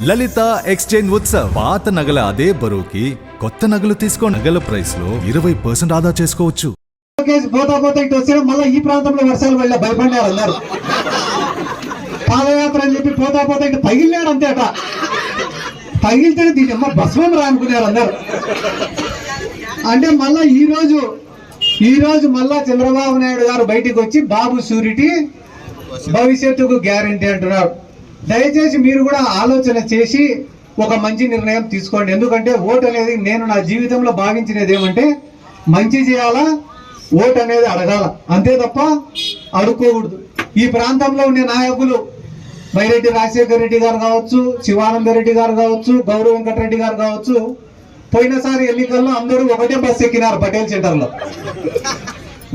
లలిత exchange Utsav. పాత నగల అదే బరువుకి కొత్త నగలు తీసుకో. నగల ప్రైస్ లో 20% ఆదా చేసుకోవచ్చు. పోతా పోతా ఇటు వచ్చిన మళ్ళీ ఈ ప్రాంతంలో వర్షాలు వెళ్ళా భయపడినారు అన్నారు. పాదయాత్ర అని చెప్పి పోతా పోతా ఇటు తగిలినాడు అంతే అట. తగిలితే దీని అమ్మ భస్మం రా అనుకున్నారు అందరు. అంటే మళ్ళా ఈ రోజు మళ్ళా చంద్రబాబు నాయుడు గారు బయటికి వచ్చి బాబు షూరిటీ భవిష్యత్తుకు గ్యారంటీ అంటున్నారు. దయచేసి మీరు కూడా ఆలోచన చేసి ఒక మంచి నిర్ణయం తీసుకోండి. ఎందుకంటే ఓటు అనేది నేను నా జీవితంలో భావించినది ఏమంటే మంచి చేయాలా, ఓటు అనేది అడగాల, అంతే తప్ప అడుక్కోకూడదు. ఈ ప్రాంతంలో ఉండే నాయకులు వైరెడ్డి రాజశేఖర రెడ్డి గారు కావచ్చు, శివానంద రెడ్డి గారు కావచ్చు, గౌరవ వెంకటరెడ్డి గారు కావచ్చు, పోయినసారి ఎన్నికల్లో అందరూ ఒకటే బస్సు ఎక్కినారు పటేల్ సెంటర్ లో.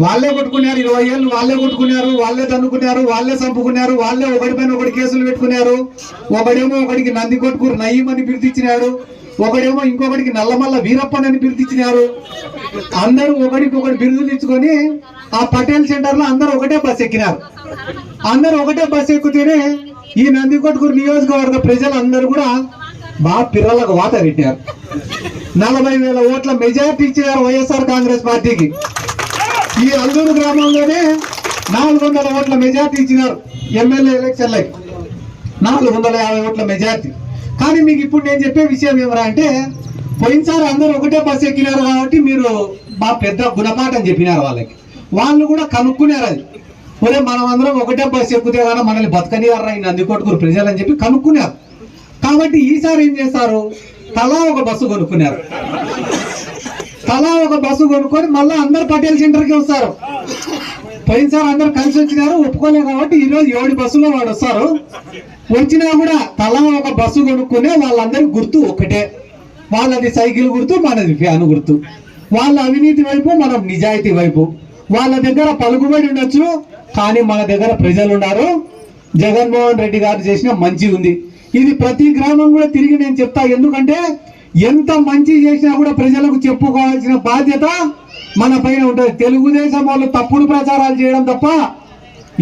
వాళ్ళే కొట్టుకున్నారు, 20 ఏళ్ళు వాళ్ళే కొట్టుకున్నారు, వాళ్ళే తన్నుకున్నారు, వాళ్ళే చంపుకున్నారు, వాళ్ళే ఒకటిపైన ఒకటి కేసులు పెట్టుకున్నారు. ఒకడేమో ఒకడికి నంది కొట్టుకురు నయీం అని పిలిపించినాడు, ఒకడేమో ఇంకొకటికి నల్లమల్ల వీరప్పన్ అని పిలిపించినారు. అందరూ ఒకడికి ఒకటి బిరుదులు ఇచ్చుకొని ఆ పటేల్ సెంటర్ లో అందరూ ఒకటే బస్సు ఎక్కినారు. అందరూ ఒకటే బస్సు ఎక్కుతేనే ఈ నంది కొట్టుకురు నియోజకవర్గ ప్రజలందరూ కూడా బాగా పిల్లలకు వాత పెట్టారు. 40,000 ఓట్ల మెజార్టీ ఇచ్చినారు వైఎస్ఆర్ కాంగ్రెస్ పార్టీకి. ఈ అల్లూరు గ్రామంలోనే 400 ఓట్ల మెజార్టీ ఇచ్చినారు ఎమ్మెల్యే ఎలక్షన్లకి, 450 ఓట్ల మెజార్టీ. కానీ మీకు ఇప్పుడు నేను చెప్పే విషయం ఏమరా అంటే, పోయినసారి అందరూ ఒకటే బస్సు ఎక్కినారు కాబట్టి మీరు మా పెద్ద గుణపాఠం చెప్పినారు వాళ్ళకి. వాళ్ళు కూడా కనుక్కున్నారు, అది ఒరే మనం అందరం ఒకటే బస్సు ఎక్కుతే కానీ మనల్ని బతకనియారా ఈ నందికొట్కూరు ప్రజలు అని చెప్పి కనుక్కున్నారు. కాబట్టి ఈసారి ఏం చేస్తారు, తలా ఒక బస్సు కొనుక్కున్నారు. తలా ఒక బస్సు కొనుక్కొని మళ్ళీ అందరు పటేల్ సెంటర్కి వస్తారు. పోయినసారి అందరు కలిసి వచ్చినారు, ఒప్పుకోలేదు కాబట్టి ఈరోజు 7 బస్సులో వాడు వస్తారు. వచ్చినా కూడా తలా ఒక బస్సు కొనుక్కునే వాళ్ళందరి గుర్తు ఒకటే. వాళ్ళది సైకిల్ గుర్తు, మనది ఫ్యాన్ గుర్తు. వాళ్ళ అవినీతి వైపు, మనం నిజాయితీ వైపు. వాళ్ళ దగ్గర పలుకుబడి ఉండొచ్చు, కానీ మన దగ్గర ప్రజలు ఉన్నారు. జగన్మోహన్ రెడ్డి గారు చేసిన మంచి ఉంది. ఇది ప్రతి గ్రామం కూడా తిరిగి నేను చెప్తా. ఎందుకంటే ఎంత మంచి చేసినా కూడా ప్రజలకు చెప్పుకోవాల్సిన బాధ్యత మన పైన ఉంటుంది. తెలుగుదేశం వాళ్ళు తప్పుడు ప్రచారాలు చేయడం తప్ప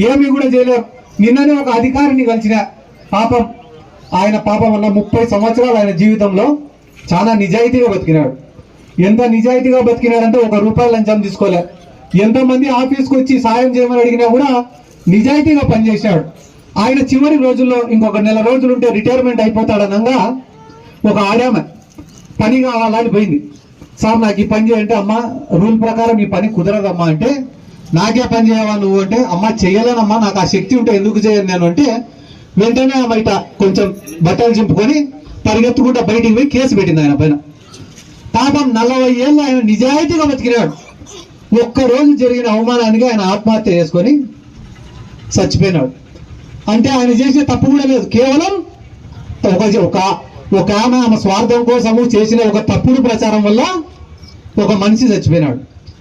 ఏమీ కూడా చేయలేరు. నిన్ననే ఒక అధికారిని కలిసిన, ఆయన పాపం అన్న 30 సంవత్సరాలు ఆయన జీవితంలో చాలా నిజాయితీగా బతికినాడు. ఎంత నిజాయితీగా బతికినాడంటే 1 రూపాయి లంచం తీసుకోలే. ఎంతోమంది ఆఫీస్కి వచ్చి సాయం చేయమని అడిగినా కూడా నిజాయితీగా పనిచేశాడు. ఆయన చివరి రోజుల్లో ఇంకొక 1 నెల రోజులు ఉంటే రిటైర్మెంట్ అయిపోతాడనగా ఒక ఆడామ పని కావాలని పోయింది. సార్ నాకు ఈ పని చేయంటే, అమ్మ రూల్ ప్రకారం ఈ పని కుదరదమ్మా అంటే, నాకే పని చేయవా నువ్వు అంటే, అమ్మ చెయ్యలేనమ్మా నాకు ఆ శక్తి ఉంటే ఎందుకు చేయను నేను అంటే, వెంటనే బయట కొంచెం బట్టలు చింపుకొని పరిగెత్తుకుంటా బయటికి పోయి కేసు పెట్టింది ఆయన పైన. పాపం 40 ఏళ్ళు ఆయన నిజాయితీగా బతికినాడు. ఒక్కరోజు జరిగిన అవమానానికి ఆయన ఆత్మహత్య చేసుకొని చచ్చిపోయినాడు. అంటే ఆయన చేసే తప్పు కూడా లేదు, కేవలం ఒక ఆమె స్వార్థం కోసము చేసిన ఒక తప్పుడు ప్రచారం వల్ల ఒక మనిషి చచ్చిపోయినాడు.